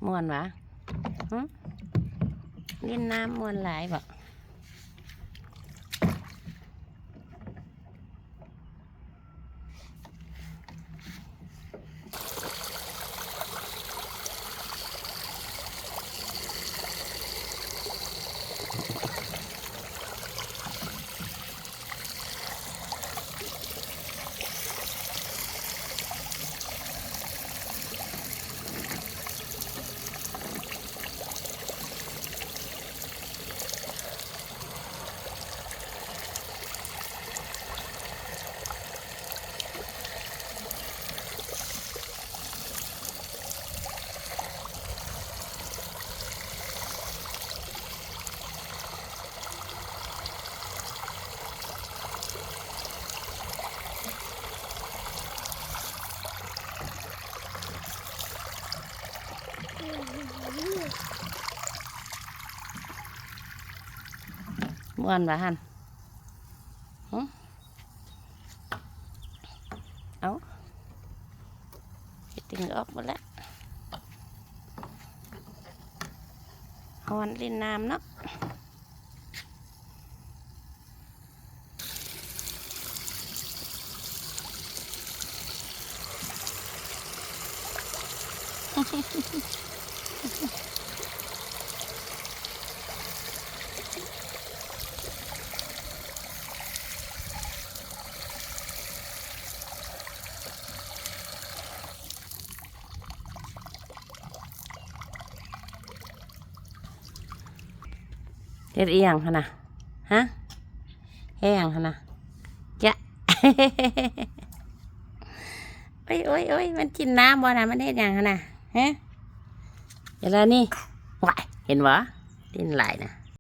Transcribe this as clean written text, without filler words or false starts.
ม่วนวะเล่นน้ำม่วนหลายบ่ม่วนวะฮันเอาติงออกหมดแล้วฮอนเล่นน้ำเนาะเฮ็ดอีหยังหั่นน่ะฮะเฮ็ดหยังหั่นน่ะจ๊ะ โอ้ยมันกินน้ำบ่น่ะมันเฮ็ดหยังหั่นน่ะฮะเดี๋ยวนี้ว้ายเห็นบ่ดินไหลน่ะ